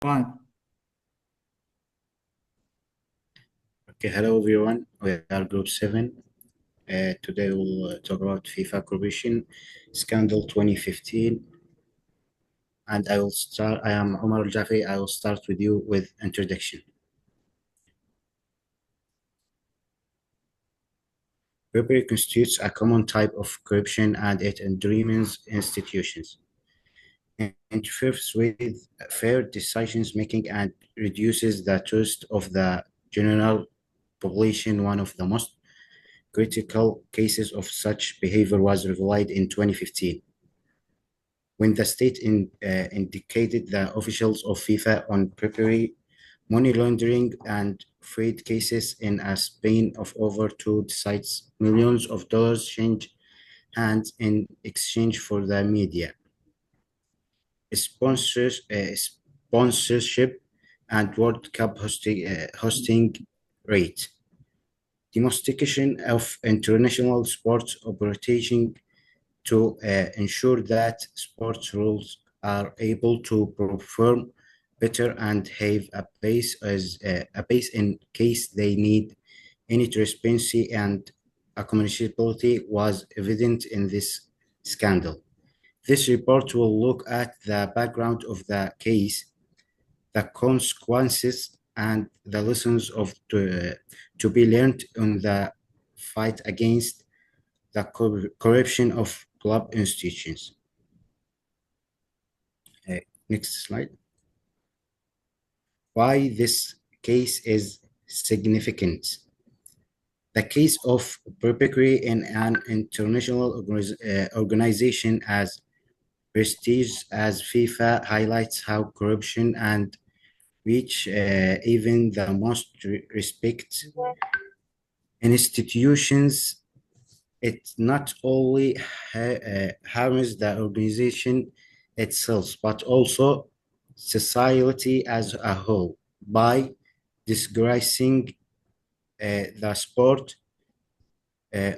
One. Okay, hello everyone. We are Group 7. Today we'll talk about FIFA Corruption Scandal 2015. And I will start. I am Omar Al Jafi. I will start with you with introduction. Bribery constitutes a common type of corruption and it undermines institutions, interferes with fair decisions making, and reduces the trust of the general population. One of the most critical cases of such behavior was revealed in 2015 when the state indicated the officials of FIFA on bribery, money laundering, and fraud cases in a span of over 2 decades. Millions of dollars changed hands in exchange for the media, sponsorship, and World Cup hosting rate. Demonstration of international sports operating to ensure that sports rules are able to perform better and have a base in case they need any transparency and accountability was evident in this scandal. This report will look at the background of the case, the consequences, and the lessons to be learned in the fight against the corruption of club institutions. Uh, Next slide. Why this case is significant. The case of perpetuity in an international organization as prestige as FIFA highlights how corruption and reach even the most respect institutions. It not only harms the organization itself, but also society as a whole by disgracing the sport,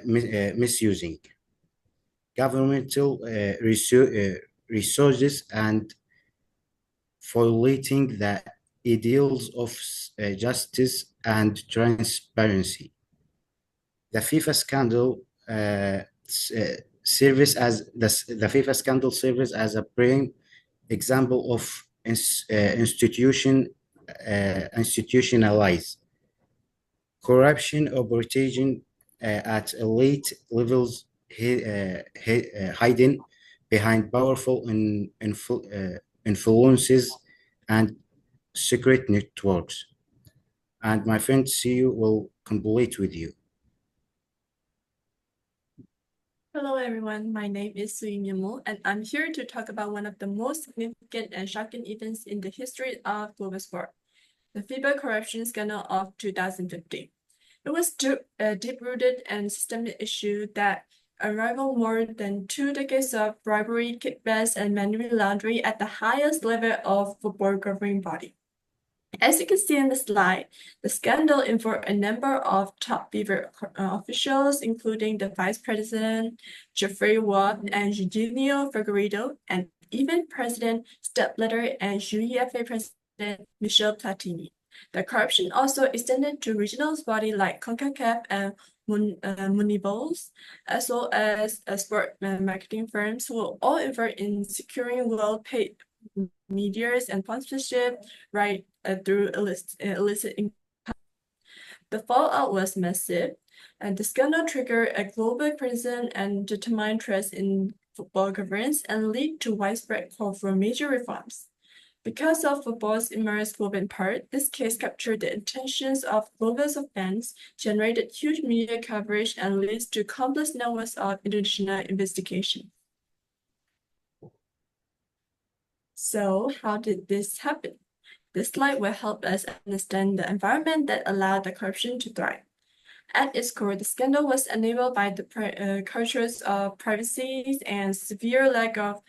misusing governmental resources, and violating the ideals of justice and transparency. The FIFA scandal serves as the FIFA scandal serves as a prime example of institutionalized corruption operating at elite levels, hidden behind powerful influences and secret networks. And my friend CEO will complete with you. Hello everyone, my name is Sui Mu, and I'm here to talk about one of the most significant and shocking events in the history of global sport, the FIFA corruption scandal of 2015. It was a deep-rooted and systemic issue that unraveled more than 2 decades of bribery, kickbacks, and money laundering at the highest level of football governing body. As you can see in the slide, the scandal involved a number of top FIFA officials, including the Vice President, Jeffrey Watt, and Eugenio Figueiredo, and even President Stadtleiter and UEFA President Michel Platini. The corruption also extended to regional bodies like CONCACAF and Munibals, as well as sport marketing firms who were all involved in securing well-paid medias and sponsorship right through illicit income. The fallout was massive, and the scandal triggered a global criticism and determined trust in football governance and led to widespread call for major reforms. Because of football's immense global part, this case captured the attentions of global fans, generated huge media coverage, and leads to complex networks of international investigation. So, how did this happen? This slide will help us understand the environment that allowed the corruption to thrive. At its core, the scandal was enabled by the cultures of privacy and severe lack of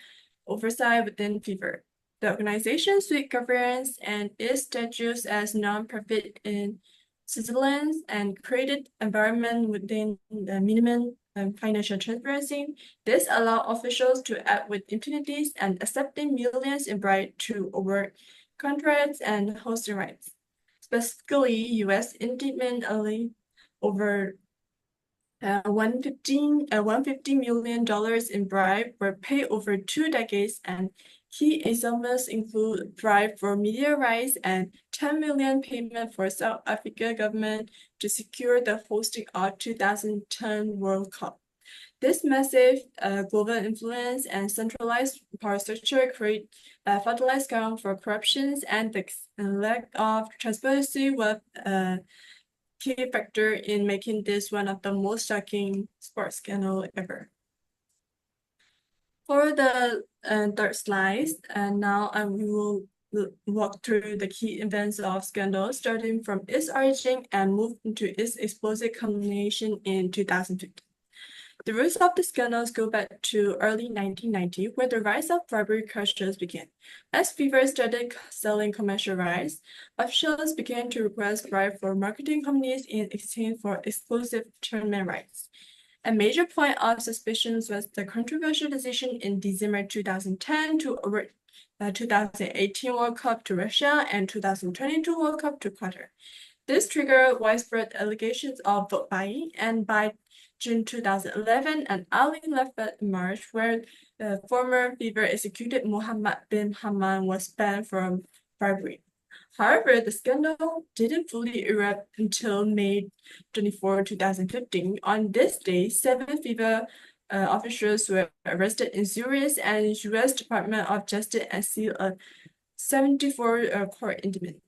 oversight within FIFA. The organization's weak governance and its status as non-profit in Switzerland and created environment within the minimum financial transparency. This allowed officials to act with impunity and accepting millions in bribe to avoid contracts and hosting rights. Specifically, U.S. indictment over $150 million in bribe were paid over 2 decades, and key examples include bribe for media rights and 10 million payment for South Africa government to secure the hosting of 2010 World Cup. This massive global influence and centralized power structure create a fertilized ground for corruptions, and the lack of transparency was key factor in making this one of the most shocking sports scandal ever. For the third slide, now we will walk through the key events of scandal, starting from its origin and move into its explosive culmination in 2015. The roots of the scandals go back to early 1990, where the rise of bribery cultures began. As FIFA started selling commercial rights, officials began to request bribe for marketing companies in exchange for exclusive tournament rights. A major point of suspicion was the controversial decision in December 2010 to award 2018 World Cup to Russia and 2022 World Cup to Qatar. This triggered widespread allegations of vote buying, and by June 2011, an Ali left emerged where former FIFA executive Mohammed bin Hamdan was banned from bribery. However, the scandal didn't fully erupt until May 24, 2015. On this day, 7 FIFA officials were arrested in Zurich, and U.S. Department of Justice sealed a 74 court indictment.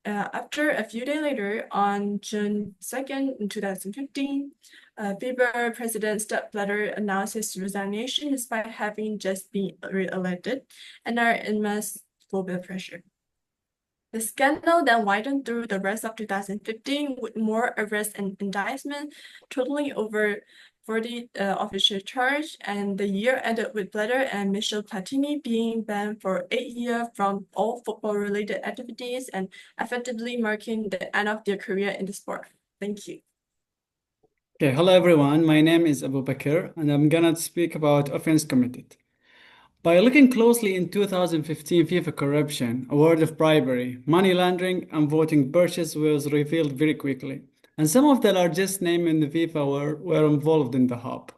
After a few days later, on June 2nd, 2015, FIFA President Sepp Blatter announced his resignation despite having just been re-elected under immense global pressure. The scandal then widened through the rest of 2015 with more arrests and indictments, totaling over 40 official charges, and the year ended with Blatter and Michel Platini being banned for 8 years from all football-related activities and effectively marking the end of their career in the sport. Thank you. Okay, hello everyone. My name is Abu Bakr, and I'm gonna speak about offense committed. By looking closely in 2015 FIFA corruption, a world of bribery, money laundering, and voting purchase was revealed very quickly, and some of the largest names in the FIFA were involved in the hub.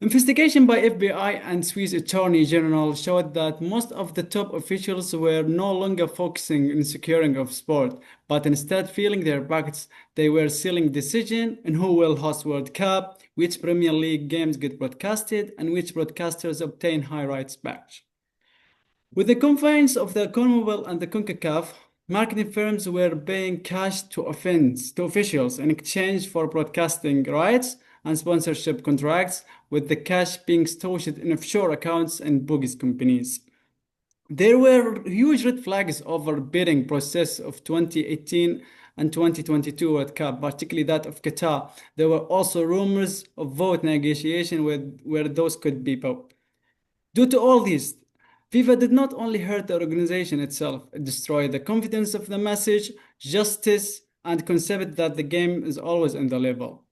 Investigation by FBI and Swiss Attorney General showed that most of the top officials were no longer focusing on securing of sport, but instead filling their pockets. They were sealing decisions on who will host World Cup, which Premier League games get broadcasted, and which broadcasters obtain high rights badge. With the convergence of the CONMEBOL and the CONCACAF, marketing firms were paying cash to officials in exchange for broadcasting rights and sponsorship contracts, with the cash being stored in offshore accounts and bogus companies. There were huge red flags over bidding process of 2018 and 2022 World Cup, particularly that of Qatar. There were also rumors of vote negotiation where those could be bought. Due to all this, FIFA did not only hurt the organization itself, it destroyed the confidence of the message, justice, and concept that the game is always on the level.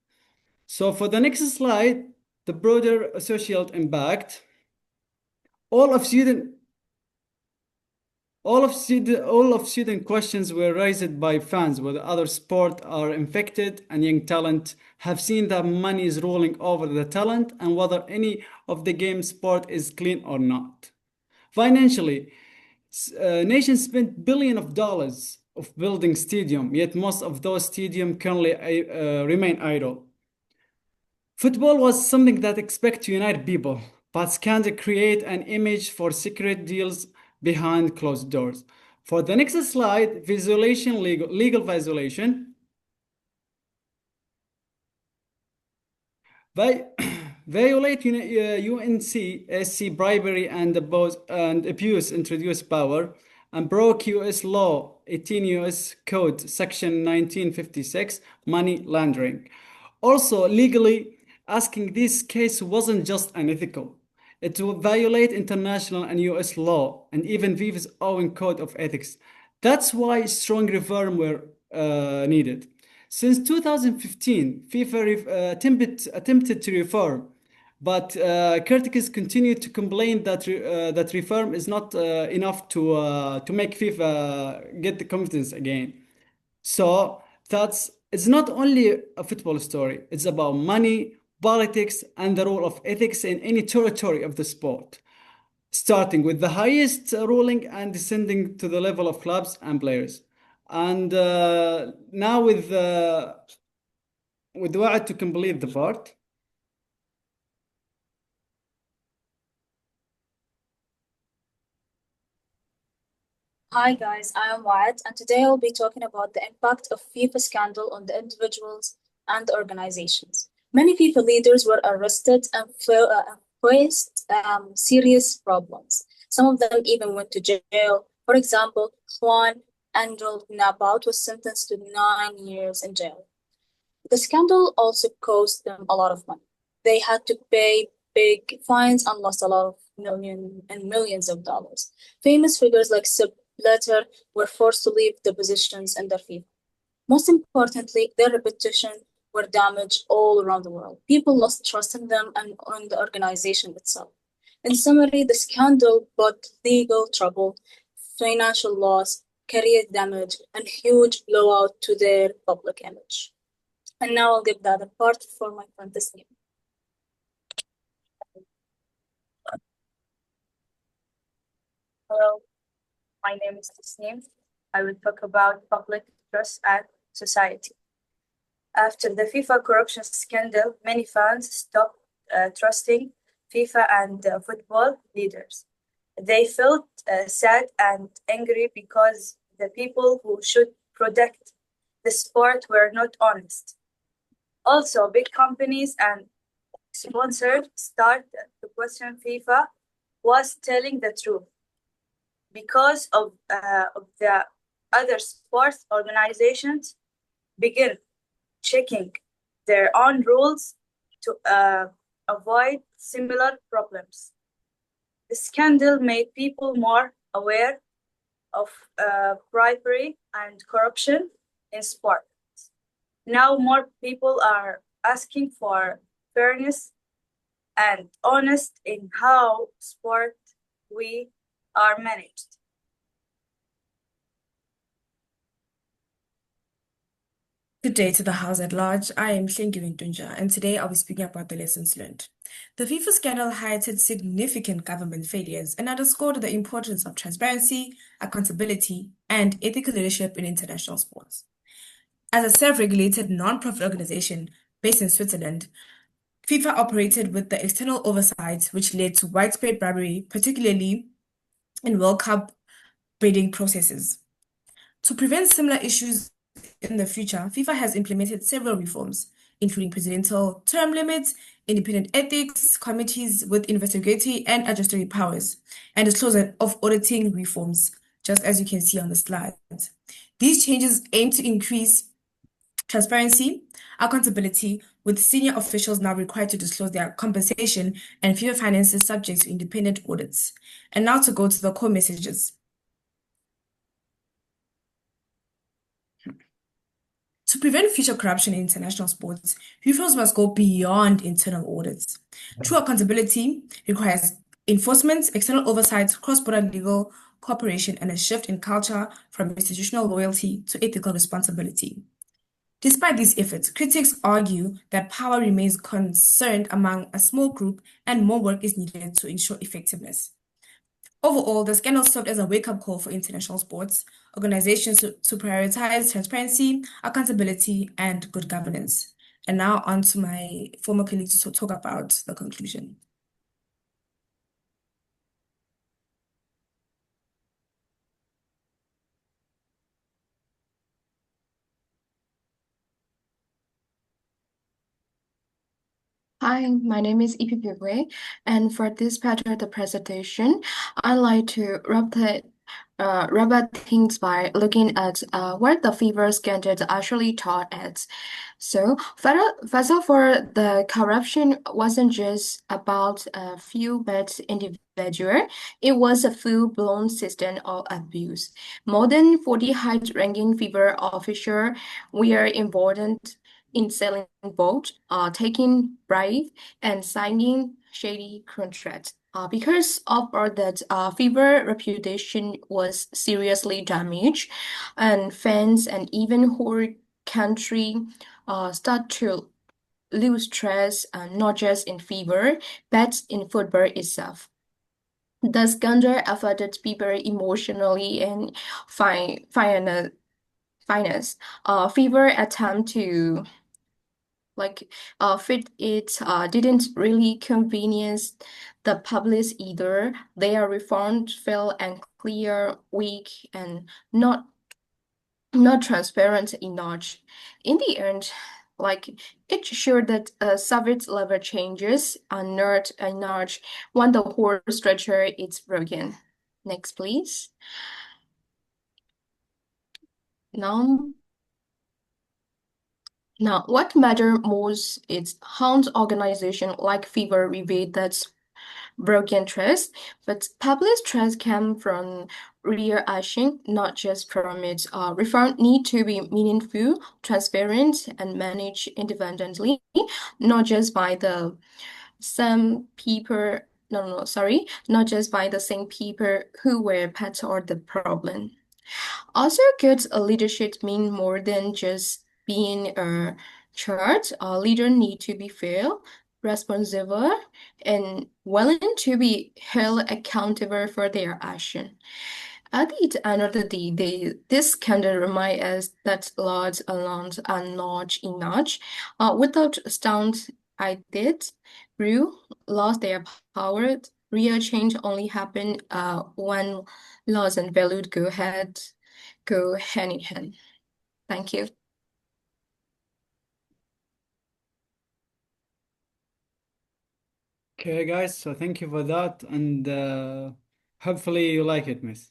So for the next slide, the broader social impact. All of Sweden questions were raised by fans whether other sports are infected and young talent have seen that money is rolling over the talent and whether any of the game sport is clean or not. Financially, nations spent billions of dollars of building stadium, yet most of those stadiums currently remain idle. Football was something that expected to unite people, but can create an image for secret deals behind closed doors. For the next slide, legal visualization. Violate UNCSC bribery and abuse introduced power and broke US law 18 US Code Section 1956 money laundering. Also, legally, asking this case wasn't just unethical. It would violate international and US law and even FIFA's own code of ethics. That's why strong reform were needed. Since 2015, FIFA attempted to reform, But critics continue to complain that that reform is not enough to make FIFA get the confidence again. So that's it's not only a football story. It's about money, politics, and the role of ethics in any territory of the sport, starting with the highest ruling and descending to the level of clubs and players. And now with Wa'ad to complete the part. Hi guys, I am Wyatt, and today I'll be talking about the impact of FIFA scandal on the individuals and the organizations. Many FIFA leaders were arrested and faced serious problems. Some of them even went to jail. For example, Juan Angel Nabout was sentenced to 9 years in jail. The scandal also cost them a lot of money. They had to pay big fines and lost a lot of millions of dollars. Famous figures like Sepp Blatter were forced to leave the positions in their FIFA. Most importantly, their reputation were damaged all around the world. People lost trust in them and in the organization itself. In summary, the scandal brought legal trouble, financial loss, career damage, and huge blowout to their public image. And now I'll give the other part for my friend Tasneem. Hello, my name is Tasneem. I will talk about public trust and society. After the FIFA corruption scandal, many fans stopped trusting FIFA and football leaders. They felt sad and angry because the people who should protect the sport were not honest. Also, big companies and sponsors started to question FIFA was telling the truth because of the other sports organizations begin checking their own rules to avoid similar problems. The scandal made people more aware of bribery and corruption in sport. Now more people are asking for fairness and honest in how sport we are managed. Good day to the House at large. I am Hlengiwe Ntunja, and today I'll be speaking about the lessons learned. The FIFA scandal highlighted significant government failures and underscored the importance of transparency, accountability, and ethical leadership in international sports. As a self-regulated non-profit organization based in Switzerland, FIFA operated with the external oversight, which led to widespread bribery, particularly in World Cup bidding processes. To prevent similar issues in the future, FIFA has implemented several reforms, including presidential term limits, independent ethics committees with investigatory and adjustatory powers, and disclosure of auditing reforms, just as you can see on the slide. These changes aim to increase transparency, accountability, with senior officials now required to disclose their compensation and FIFA finances subject to independent audits. And now to go to the core messages. To prevent future corruption in international sports, FIFA must go beyond internal audits. True accountability requires enforcement, external oversight, cross-border legal cooperation, and a shift in culture from institutional loyalty to ethical responsibility. Despite these efforts, critics argue that power remains concerned among a small group and more work is needed to ensure effectiveness. Overall, the scandal served as a wake-up call for international sports organizations to prioritize transparency, accountability, and good governance. And now on to my former colleagues to talk about the conclusion. Hi, my name is Ipi, and for this part of the presentation, I'd like to wrap up things by looking at what the FIFA scandal actually taught us. So, first of all, the corruption wasn't just about a few bad individuals, it was a full-blown system of abuse. More than 40 high-ranking FIFA officials were involved in selling votes, taking bribe, and signing shady contracts. Because of all that, FIFA reputation was seriously damaged, and fans and even whole country start to lose trust, not just in FIFA, but in football itself. The scandal affected people emotionally and finance. FIFA attempt to fit it didn't really convenience the public either. Their reform felt unclear, weak, and not transparent enough. In the end, it showed that service level changes are not enough when the whole structure is broken. Next, please. Now, now, what matters most is how organization like FIFA reveal that broken trust, but public trust comes from real action, not just from it. Reform need to be meaningful, transparent, and managed independently, not just by the some people. No, no, sorry, not just by the same people who were part of the problem. Also, good leadership mean more than just being a chart. A leader need to be fair, responsible, and willing to be held accountable for their action. At the end of the day, this can remind us that laws alone are not enough. Without sound ideas, rule lost their power. Real change only happen when laws and values go hand in hand. Thank you. Okay, guys, so thank you for that, and hopefully you like it, miss.